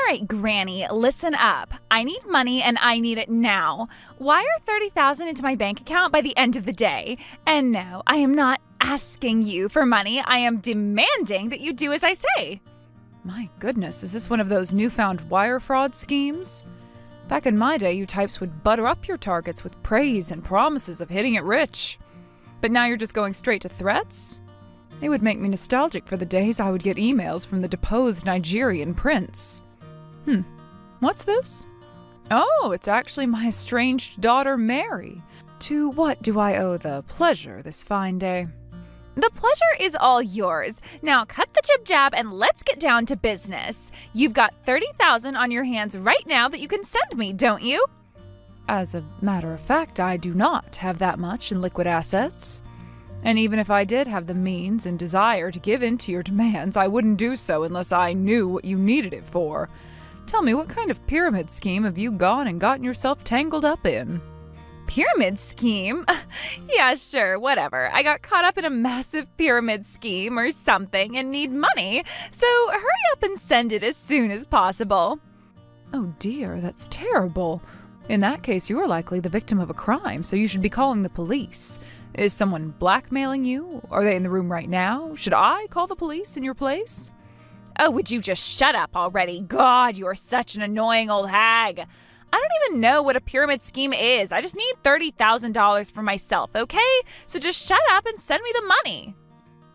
right, Granny, listen up. I need money and I need it now. Wire $30,000 into my bank account by the end of the day. And no, I am not asking you for money. I am demanding that you do as I say. My goodness, is this one of those newfound wire fraud schemes? Back in my day, you types would butter up your targets with praise and promises of hitting it rich. But now you're just going straight to threats? It would make me nostalgic for the days I would get emails from the deposed Nigerian prince. What's this? Oh, it's actually my estranged daughter, Mary. To what do I owe the pleasure this fine day? The pleasure is all yours. Now cut the jib-jab and let's get down to business. You've got $30,000 on your hands right now that you can send me, don't you? As a matter of fact, I do not have that much in liquid assets. And even if I did have the means and desire to give in to your demands, I wouldn't do so unless I knew what you needed it for. Tell me, what kind of pyramid scheme have you gone and gotten yourself tangled up in? Pyramid scheme? Yeah, sure, whatever. I got caught up in a massive pyramid scheme or something and need money, so hurry up and send it as soon as possible. Oh dear, that's terrible. In that case, you are likely the victim of a crime, so you should be calling the police. Is someone blackmailing you? Are they in the room right now? Should I call the police in your place? Oh, would you just shut up already? God, you are such an annoying old hag. I don't even know what a pyramid scheme is. I just need $30,000 for myself, okay? So just shut up and send me the money.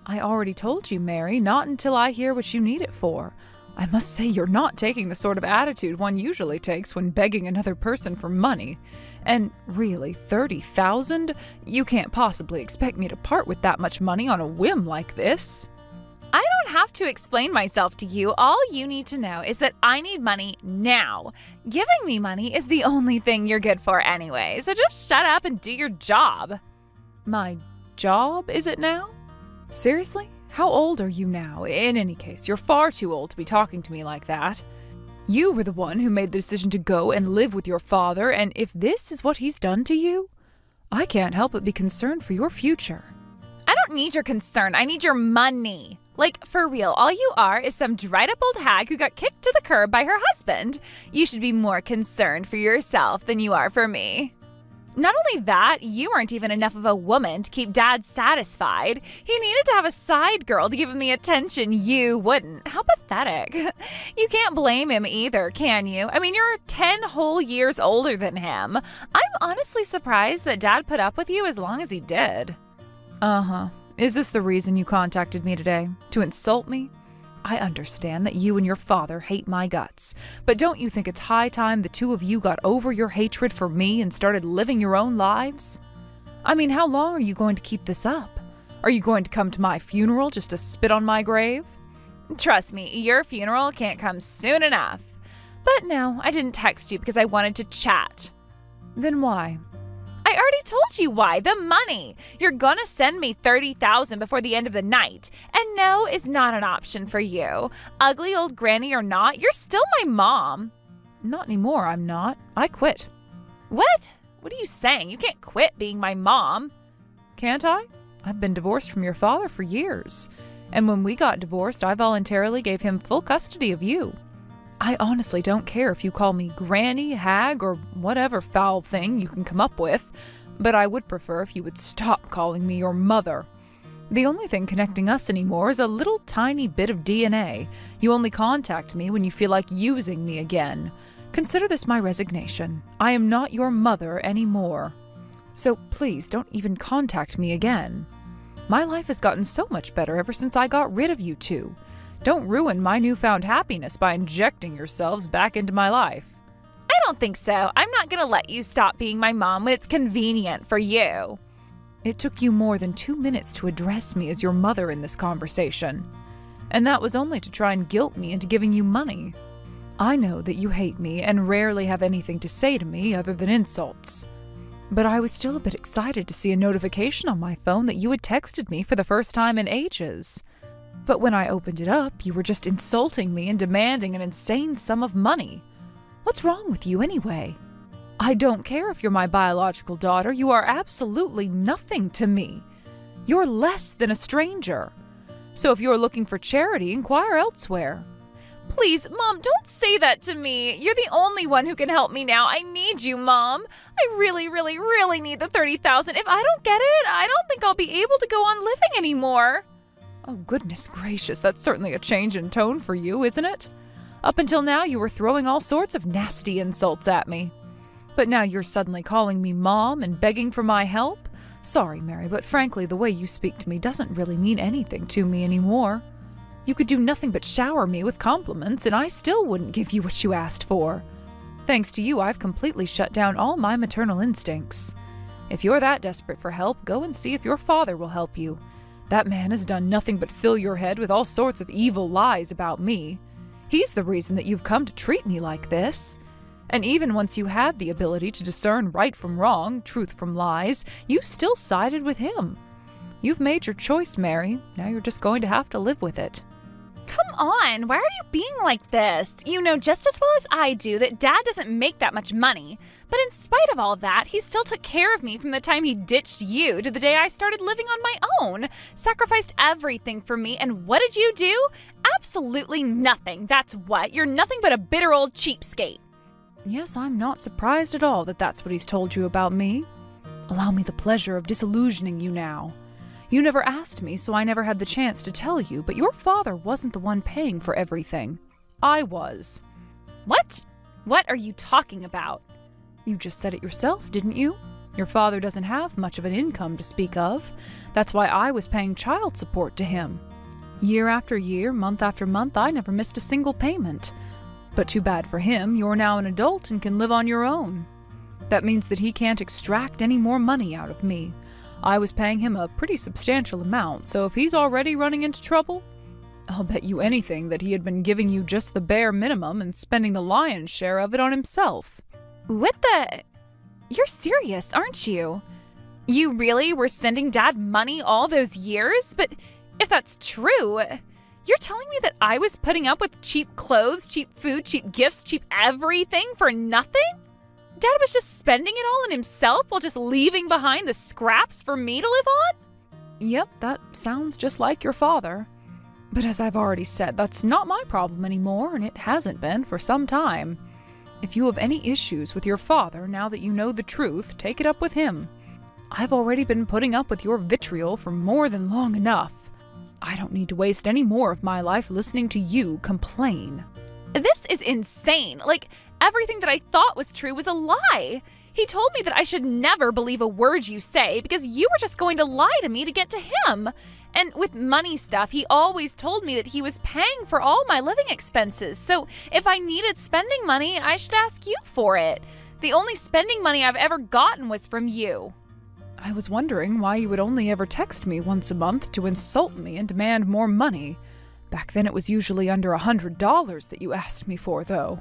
I already told you, Mary, not until I hear what you need it for. I must say you're not taking the sort of attitude one usually takes when begging another person for money. And really, $30,000? You can't possibly expect me to part with that much money on a whim like this. I don't have to explain myself to you. All you need to know is that I need money now. Giving me money is the only thing you're good for anyway, so just shut up and do your job. My job, is it now? Seriously? How old are you now? In any case, you're far too old to be talking to me like that. You were the one who made the decision to go and live with your father, and if this is what he's done to you, I can't help but be concerned for your future. I don't need your concern. I need your money. Like, for real, all you are is some dried-up old hag who got kicked to the curb by her husband. You should be more concerned for yourself than you are for me. Not only that, you aren't even enough of a woman to keep Dad satisfied. He needed to have a side girl to give him the attention you wouldn't. How pathetic. You can't blame him either, can you? I mean, you're 10 whole years older than him. I'm honestly surprised that Dad put up with you as long as he did. Uh-huh. Is this the reason you contacted me today? To insult me? I understand that you and your father hate my guts, but don't you think it's high time the two of you got over your hatred for me and started living your own lives? I mean, how long are you going to keep this up? Are you going to come to my funeral just to spit on my grave? Trust me, your funeral can't come soon enough. But no, I didn't text you because I wanted to chat. Then why? I already told you why. The money. You're gonna send me $30,000 before the end of the night. And no is not an option for you. Ugly old granny or not, you're still my mom. Not anymore, I'm not. I quit. What? What are you saying? You can't quit being my mom. Can't I? I've been divorced from your father for years. And when we got divorced, I voluntarily gave him full custody of you. I honestly don't care if you call me granny, hag, or whatever foul thing you can come up with, but I would prefer if you would stop calling me your mother. The only thing connecting us anymore is a little tiny bit of DNA. You only contact me when you feel like using me again. Consider this my resignation. I am not your mother anymore. So please don't even contact me again. My life has gotten so much better ever since I got rid of you two. Don't ruin my newfound happiness by injecting yourselves back into my life. I don't think so. I'm not gonna let you stop being my mom when it's convenient for you. It took you more than 2 minutes to address me as your mother in this conversation. And that was only to try and guilt me into giving you money. I know that you hate me and rarely have anything to say to me other than insults. But I was still a bit excited to see a notification on my phone that you had texted me for the first time in ages. But when I opened it up, you were just insulting me and demanding an insane sum of money. What's wrong with you anyway? I don't care if you're my biological daughter. You are absolutely nothing to me. You're less than a stranger. So if you're looking for charity, inquire elsewhere. Please, Mom, don't say that to me. You're the only one who can help me now. I need you, Mom. I really, really, really need the $30,000. If I don't get it, I don't think I'll be able to go on living anymore. Oh, goodness gracious, that's certainly a change in tone for you, isn't it? Up until now, you were throwing all sorts of nasty insults at me. But now you're suddenly calling me Mom and begging for my help? Sorry, Mary, but frankly, the way you speak to me doesn't really mean anything to me anymore. You could do nothing but shower me with compliments, and I still wouldn't give you what you asked for. Thanks to you, I've completely shut down all my maternal instincts. If you're that desperate for help, go and see if your father will help you. That man has done nothing but fill your head with all sorts of evil lies about me. He's the reason that you've come to treat me like this. And even once you had the ability to discern right from wrong, truth from lies, you still sided with him. You've made your choice, Mary. Now you're just going to have to live with it. Come on, why are you being like this? You know just as well as I do that Dad doesn't make that much money. But in spite of all that, he still took care of me from the time he ditched you to the day I started living on my own. Sacrificed everything for me, and what did you do? Absolutely nothing, that's what. You're nothing but a bitter old cheapskate. Yes, I'm not surprised at all that that's what he's told you about me. Allow me the pleasure of disillusioning you now. You never asked me, so I never had the chance to tell you, but your father wasn't the one paying for everything. I was. What? What are you talking about? You just said it yourself, didn't you? Your father doesn't have much of an income to speak of. That's why I was paying child support to him. Year after year, month after month, I never missed a single payment. But too bad for him, you're now an adult and can live on your own. That means that he can't extract any more money out of me. I was paying him a pretty substantial amount, so if he's already running into trouble, I'll bet you anything that he had been giving you just the bare minimum and spending the lion's share of it on himself. What the? You're serious, aren't you? You really were sending Dad money all those years? But if that's true, you're telling me that I was putting up with cheap clothes, cheap food, cheap gifts, cheap everything for nothing? Dad was just spending it all on himself while just leaving behind the scraps for me to live on? Yep, that sounds just like your father. But as I've already said, that's not my problem anymore, and it hasn't been for some time. If you have any issues with your father now that you know the truth, take it up with him. I've already been putting up with your vitriol for more than long enough. I don't need to waste any more of my life listening to you complain. This is insane. Like, everything that I thought was true was a lie. He told me that I should never believe a word you say because you were just going to lie to me to get to him. And with money stuff, he always told me that he was paying for all my living expenses. So if I needed spending money, I should ask you for it. The only spending money I've ever gotten was from you. I was wondering why you would only ever text me once a month to insult me and demand more money. Back then it was usually under $100 that you asked me for, though.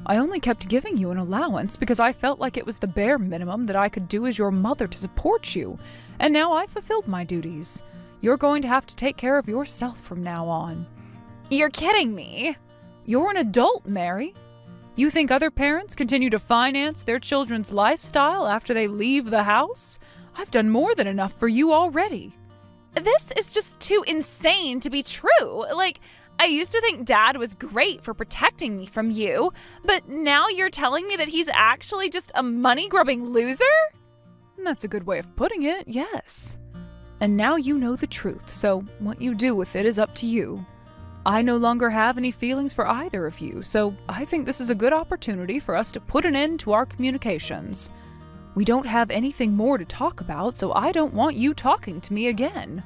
I only kept giving you an allowance because I felt like it was the bare minimum that I could do as your mother to support you, and now I've fulfilled my duties. You're going to have to take care of yourself from now on. You're kidding me. You're an adult, Mary. You think other parents continue to finance their children's lifestyle after they leave the house? I've done more than enough for you already. This is just too insane to be true. Like, I used to think Dad was great for protecting me from you, but now you're telling me that he's actually just a money-grubbing loser? That's a good way of putting it, yes. And now you know the truth, so what you do with it is up to you. I no longer have any feelings for either of you, so I think this is a good opportunity for us to put an end to our communications. We don't have anything more to talk about, so I don't want you talking to me again.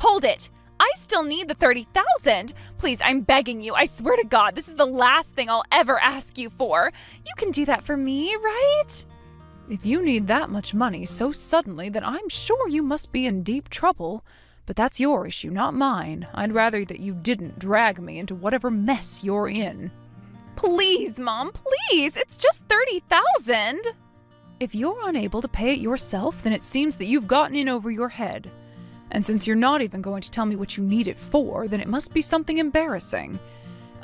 Hold it! I still need the $30,000. Please, I'm begging you. I swear to God, this is the last thing I'll ever ask you for. You can do that for me, right? If you need that much money so suddenly, then I'm sure you must be in deep trouble. But that's your issue, not mine. I'd rather that you didn't drag me into whatever mess you're in. Please, Mom, please. It's just $30,000. If you're unable to pay it yourself, then it seems that you've gotten in over your head. And since you're not even going to tell me what you need it for, then it must be something embarrassing.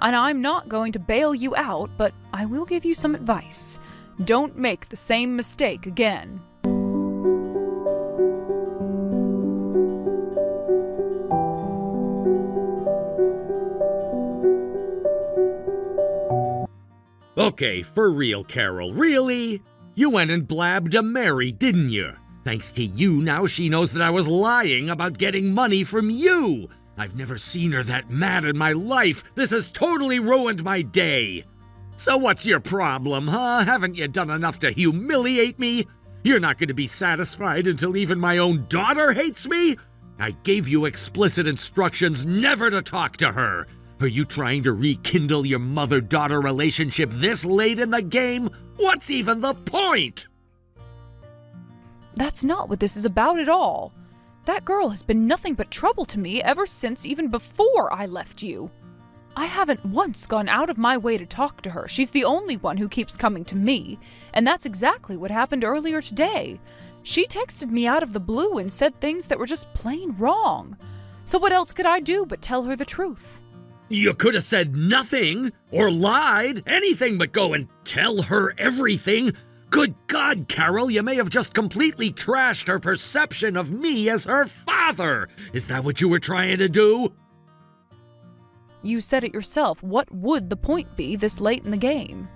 And I'm not going to bail you out, but I will give you some advice. Don't make the same mistake again. Okay, for real, Carol, really? You went and blabbed to Mary, didn't you? Thanks to you, now she knows that I was lying about getting money from you. I've never seen her that mad in my life. This has totally ruined my day. So what's your problem, huh? Haven't you done enough to humiliate me? You're not going to be satisfied until even my own daughter hates me? I gave you explicit instructions never to talk to her. Are you trying to rekindle your mother-daughter relationship this late in the game? What's even the point? That's not what this is about at all. That girl has been nothing but trouble to me ever since even before I left you. I haven't once gone out of my way to talk to her. She's the only one who keeps coming to me, and that's exactly what happened earlier today. She texted me out of the blue and said things that were just plain wrong. So what else could I do but tell her the truth? You could have said nothing, or lied, anything but go and tell her everything. Good God, Carol, you may have just completely trashed her perception of me as her father. Is that what you were trying to do? You said it yourself. What would the point be this late in the game?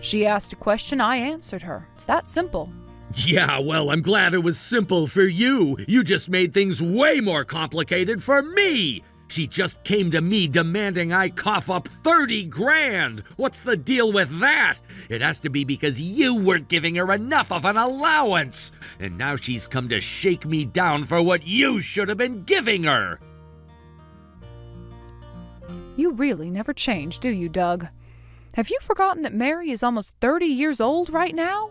She asked a question, I answered her. It's that simple. Yeah, well, I'm glad it was simple for you. You just made things way more complicated for me. She just came to me demanding I cough up 30 grand. What's the deal with that? It has to be because you weren't giving her enough of an allowance. And now she's come to shake me down for what you should have been giving her. You really never change, do you, Doug? Have you forgotten that Mary is almost 30 years old right now?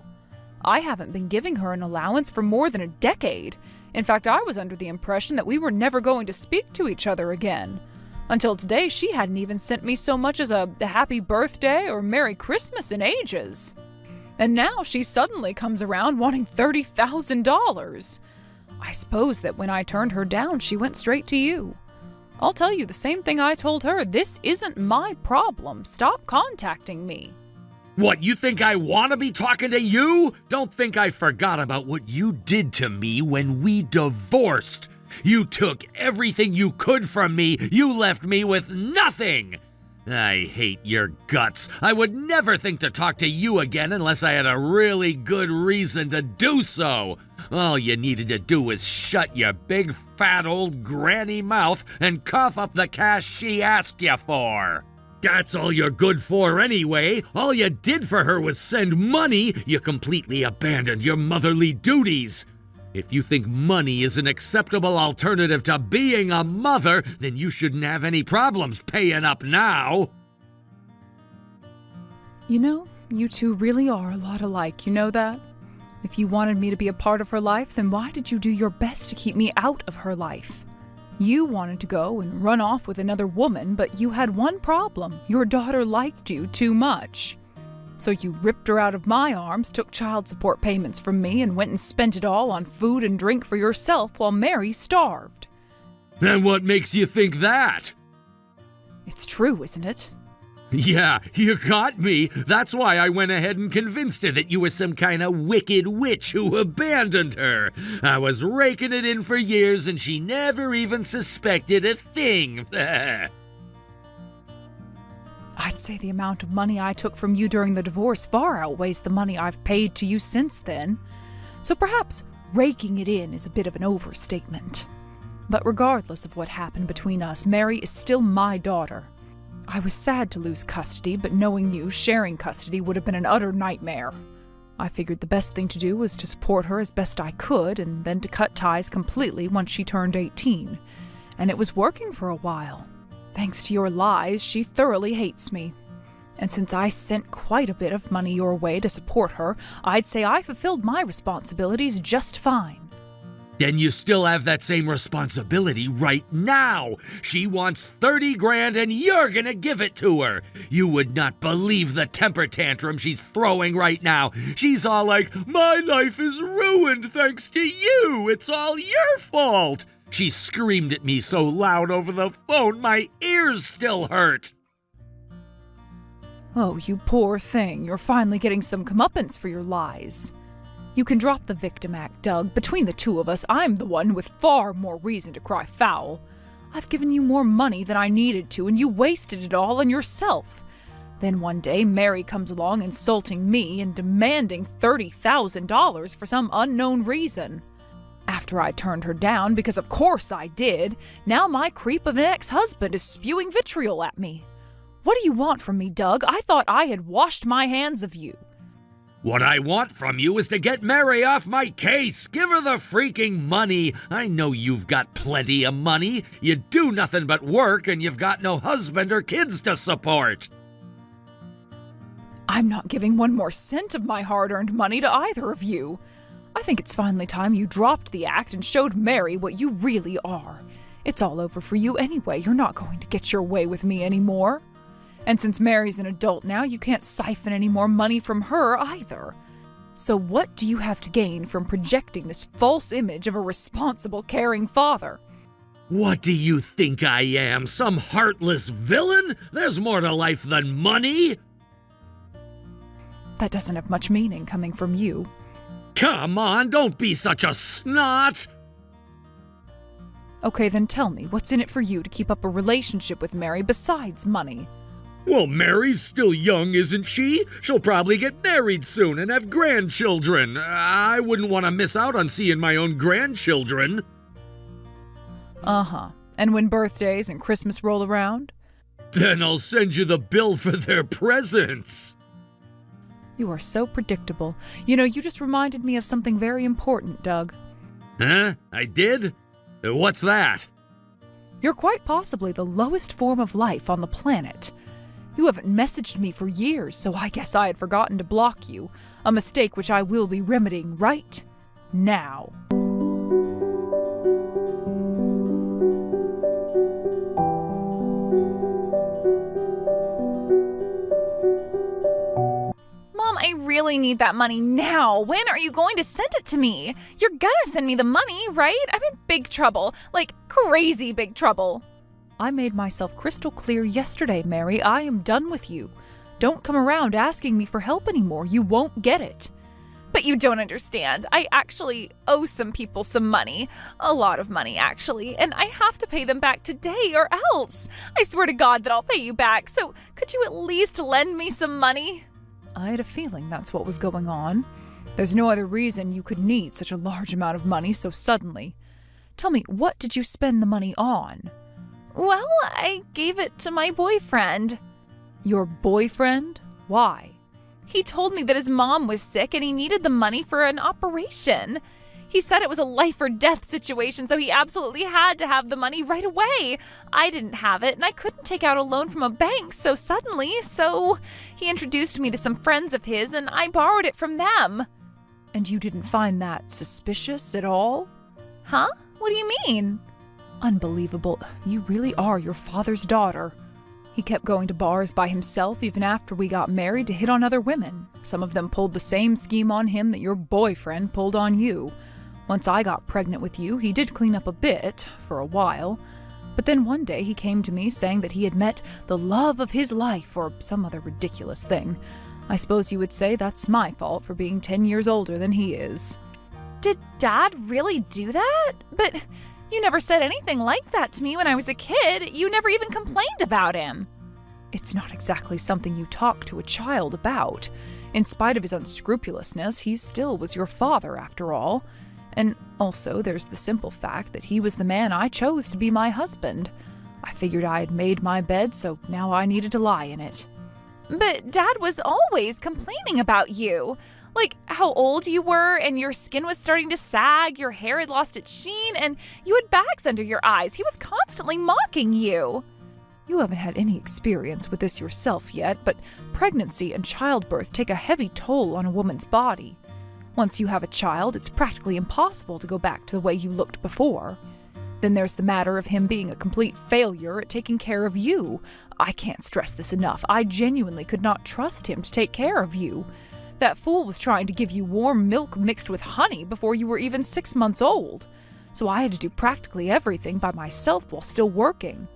I haven't been giving her an allowance for more than a decade. In fact, I was under the impression that we were never going to speak to each other again. Until today, she hadn't even sent me so much as a happy birthday or Merry Christmas in ages. And now she suddenly comes around wanting $30,000. I suppose that when I turned her down, she went straight to you. I'll tell you the same thing I told her. This isn't my problem. Stop contacting me. What, you think I want to be talking to you? Don't think I forgot about what you did to me when we divorced. You took everything you could from me. You left me with nothing. I hate your guts. I would never think to talk to you again unless I had a really good reason to do so. All you needed to do was shut your big fat old granny mouth and cough up the cash she asked you for. That's all you're good for anyway. All you did for her was send money. You completely abandoned your motherly duties. If you think money is an acceptable alternative to being a mother, then you shouldn't have any problems paying up now. You know, you two really are a lot alike, you know that? If you wanted me to be a part of her life, then why did you do your best to keep me out of her life? You wanted to go and run off with another woman, but you had one problem. Your daughter liked you too much. So you ripped her out of my arms, took child support payments from me, and went and spent it all on food and drink for yourself while Mary starved. And what makes you think that? It's true, isn't it? Yeah, you got me. That's why I went ahead and convinced her that you were some kind of wicked witch who abandoned her. I was raking it in for years and she never even suspected a thing. I'd say the amount of money I took from you during the divorce far outweighs the money I've paid to you since then. So perhaps raking it in is a bit of an overstatement. But regardless of what happened between us, Mary is still my daughter. I was sad to lose custody, but knowing you, sharing custody would have been an utter nightmare. I figured the best thing to do was to support her as best I could, and then to cut ties completely once she turned 18. And it was working for a while. Thanks to your lies, she thoroughly hates me. And since I sent quite a bit of money your way to support her, I'd say I fulfilled my responsibilities just fine. Then you still have that same responsibility right now. She wants 30 grand and you're gonna give it to her. You would not believe the temper tantrum she's throwing right now. She's all like, my life is ruined thanks to you. It's all your fault. She screamed at me so loud over the phone, my ears still hurt. Oh, you poor thing. You're finally getting some comeuppance for your lies. You can drop the victim act, Doug. Between the two of us, I'm the one with far more reason to cry foul. I've given you more money than I needed to, and you wasted it all on yourself. Then one day, Mary comes along insulting me and demanding $30,000 for some unknown reason. After I turned her down, because of course I did, now my creep of an ex-husband is spewing vitriol at me. What do you want from me, Doug? I thought I had washed my hands of you. What I want from you is to get Mary off my case. Give her the freaking money. I know you've got plenty of money. You do nothing but work and you've got no husband or kids to support. I'm not giving one more cent of my hard-earned money to either of you. I think it's finally time you dropped the act and showed Mary what you really are. It's all over for you anyway. You're not going to get your way with me anymore. And since Mary's an adult now, you can't siphon any more money from her either. So what do you have to gain from projecting this false image of a responsible, caring father? What do you think I am, some heartless villain? There's more to life than money. That doesn't have much meaning coming from you. Come on, don't be such a snot. Okay, then tell me, what's in it for you to keep up a relationship with Mary besides money? Well, Mary's still young, isn't she? She'll probably get married soon and have grandchildren. I wouldn't want to miss out on seeing my own grandchildren. Uh-huh. And when birthdays and Christmas roll around? Then I'll send you the bill for their presents. You are so predictable. You know, you just reminded me of something very important, Doug. Huh? I did? What's that? You're quite possibly the lowest form of life on the planet. You haven't messaged me for years, so I guess I had forgotten to block you, a mistake which I will be remedying right now. Mom, I really need that money now. When are you going to send it to me? You're gonna send me the money, right? I'm in big trouble, like crazy big trouble. I made myself crystal clear yesterday, Mary. I am done with you. Don't come around asking me for help anymore. You won't get it. But you don't understand. I actually owe some people some money. A lot of money, actually. And I have to pay them back today or else. I swear to God that I'll pay you back. So could you at least lend me some money? I had a feeling that's what was going on. There's no other reason you could need such a large amount of money so suddenly. Tell me, what did you spend the money on? Well, I gave it to my boyfriend. Your boyfriend? Why? He told me that his mom was sick and he needed the money for an operation. He said it was a life or death situation, so he absolutely had to have the money right away. I didn't have it, and I couldn't take out a loan from a bank so suddenly, so he introduced me to some friends of his, and I borrowed it from them. And you didn't find that suspicious at all? Huh? What do you mean? Unbelievable. You really are your father's daughter. He kept going to bars by himself even after we got married to hit on other women. Some of them pulled the same scheme on him that your boyfriend pulled on you. Once I got pregnant with you, he did clean up a bit, for a while. But then one day he came to me saying that he had met the love of his life or some other ridiculous thing. I suppose you would say that's my fault for being 10 years older than he is. Did Dad really do that? But you never said anything like that to me when I was a kid. You never even complained about him. It's not exactly something you talk to a child about. In spite of his unscrupulousness, he still was your father after all. And also, there's the simple fact that he was the man I chose to be my husband. I figured I had made my bed, so now I needed to lie in it. But Dad was always complaining about you. Like how old you were and your skin was starting to sag, your hair had lost its sheen, and you had bags under your eyes. He was constantly mocking you. You haven't had any experience with this yourself yet, but pregnancy and childbirth take a heavy toll on a woman's body. Once you have a child, it's practically impossible to go back to the way you looked before. Then there's the matter of him being a complete failure at taking care of you. I can't stress this enough. I genuinely could not trust him to take care of you. That fool was trying to give you warm milk mixed with honey before you were even 6 months old. So I had to do practically everything by myself while still working.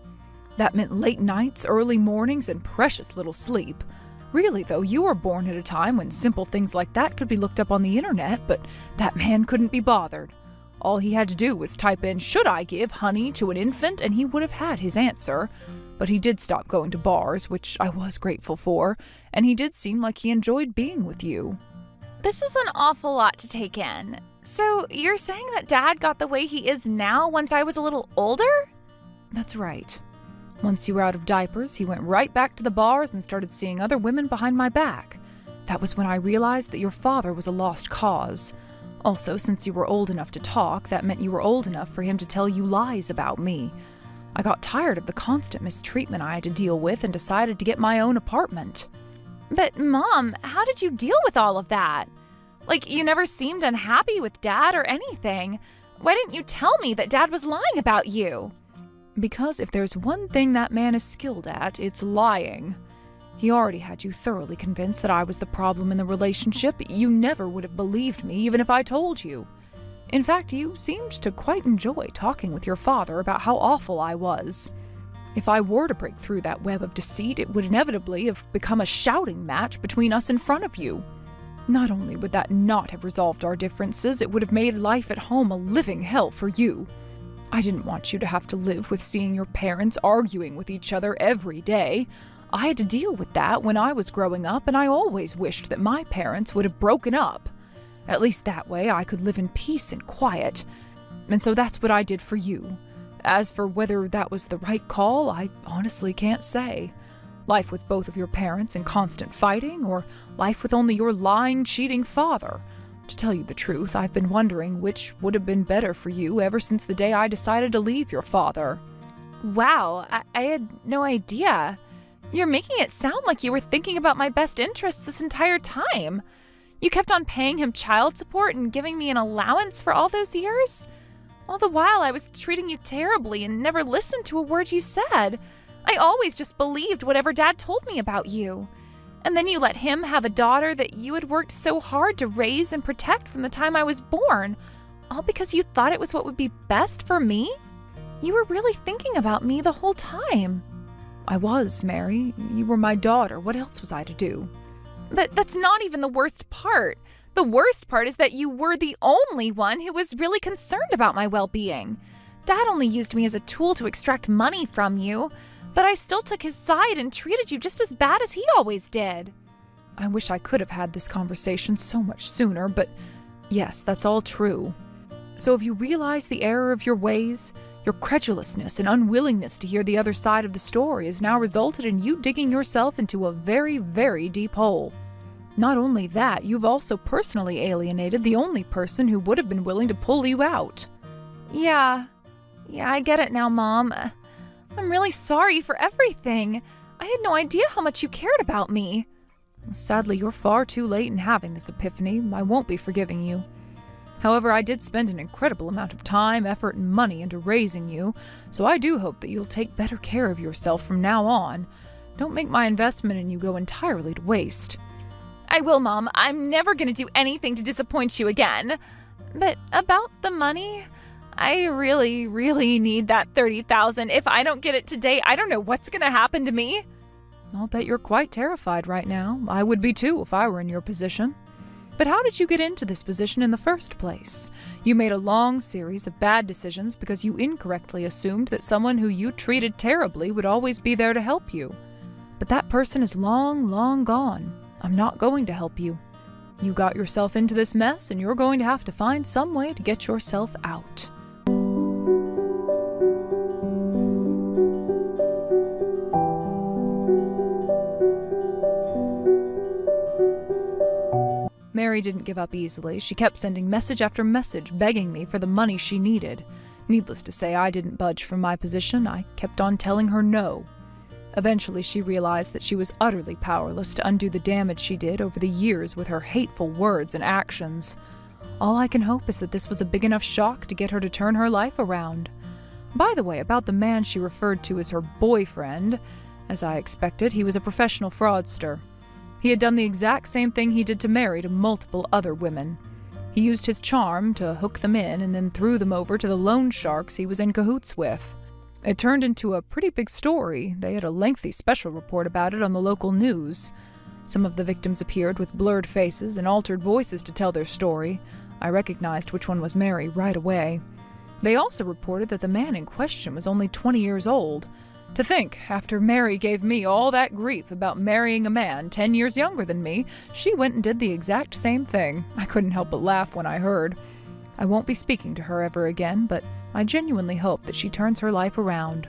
That meant late nights, early mornings, and precious little sleep. Really, though, you were born at a time when simple things like that could be looked up on the internet, but that man couldn't be bothered. All he had to do was type in, "Should I give honey to an infant?" and he would have had his answer. But he did stop going to bars, which I was grateful for, and he did seem like he enjoyed being with you. This is an awful lot to take in. So you're saying that Dad got the way he is now once I was a little older? That's right. Once you were out of diapers, he went right back to the bars and started seeing other women behind my back. That was when I realized that your father was a lost cause. Also, since you were old enough to talk, that meant you were old enough for him to tell you lies about me. I got tired of the constant mistreatment I had to deal with and decided to get my own apartment. But Mom, how did you deal with all of that? Like, you never seemed unhappy with Dad or anything. Why didn't you tell me that Dad was lying about you? Because if there's one thing that man is skilled at, it's lying. He already had you thoroughly convinced that I was the problem in the relationship. You never would have believed me, even if I told you. In fact, you seemed to quite enjoy talking with your father about how awful I was. If I were to break through that web of deceit, it would inevitably have become a shouting match between us in front of you. Not only would that not have resolved our differences, it would have made life at home a living hell for you. I didn't want you to have to live with seeing your parents arguing with each other every day. I had to deal with that when I was growing up, and I always wished that my parents would have broken up. At least that way I could live in peace and quiet. And so that's what I did for you. As for whether that was the right call, I honestly can't say. Life with both of your parents in constant fighting, or life with only your lying, cheating father. To tell you the truth, I've been wondering which would have been better for you ever since the day I decided to leave your father. Wow, I had no idea. You're making it sound like you were thinking about my best interests this entire time. You kept on paying him child support and giving me an allowance for all those years? All the while I was treating you terribly and never listened to a word you said. I always just believed whatever Dad told me about you. And then you let him have a daughter that you had worked so hard to raise and protect from the time I was born, all because you thought it was what would be best for me? You were really thinking about me the whole time. I was, Mary. You were my daughter. What else was I to do? But that's not even the worst part. The worst part is that you were the only one who was really concerned about my well-being. Dad only used me as a tool to extract money from you, but I still took his side and treated you just as bad as he always did. I wish I could have had this conversation so much sooner, but yes, that's all true. So if you realize the error of your ways, your credulousness and unwillingness to hear the other side of the story has now resulted in you digging yourself into a very, very deep hole. Not only that, you've also personally alienated the only person who would have been willing to pull you out. Yeah, I get it now, Mom. I'm really sorry for everything. I had no idea how much you cared about me. Sadly, you're far too late in having this epiphany. I won't be forgiving you. However, I did spend an incredible amount of time, effort, and money into raising you, so I do hope that you'll take better care of yourself from now on. Don't make my investment in you go entirely to waste. I will, Mom. I'm never going to do anything to disappoint you again. But about the money, I really, really need that $30,000. If I don't get it today, I don't know what's going to happen to me. I'll bet you're quite terrified right now. I would be too if I were in your position. But how did you get into this position in the first place? You made a long series of bad decisions because you incorrectly assumed that someone who you treated terribly would always be there to help you. But that person is long, long gone. I'm not going to help you. You got yourself into this mess, and you're going to have to find some way to get yourself out. Mary didn't give up easily. She kept sending message after message, begging me for the money she needed. Needless to say, I didn't budge from my position. I kept on telling her no. Eventually, she realized that she was utterly powerless to undo the damage she did over the years with her hateful words and actions. All I can hope is that this was a big enough shock to get her to turn her life around. By the way, about the man she referred to as her boyfriend, as I expected, he was a professional fraudster. He had done the exact same thing he did to Mary to multiple other women. He used his charm to hook them in and then threw them over to the loan sharks he was in cahoots with. It turned into a pretty big story. They had a lengthy special report about it on the local news. Some of the victims appeared with blurred faces and altered voices to tell their story. I recognized which one was Mary right away. They also reported that the man in question was only 20 years old. To think, after Mary gave me all that grief about marrying a man 10 years younger than me, she went and did the exact same thing. I couldn't help but laugh when I heard. I won't be speaking to her ever again, but I genuinely hope that she turns her life around.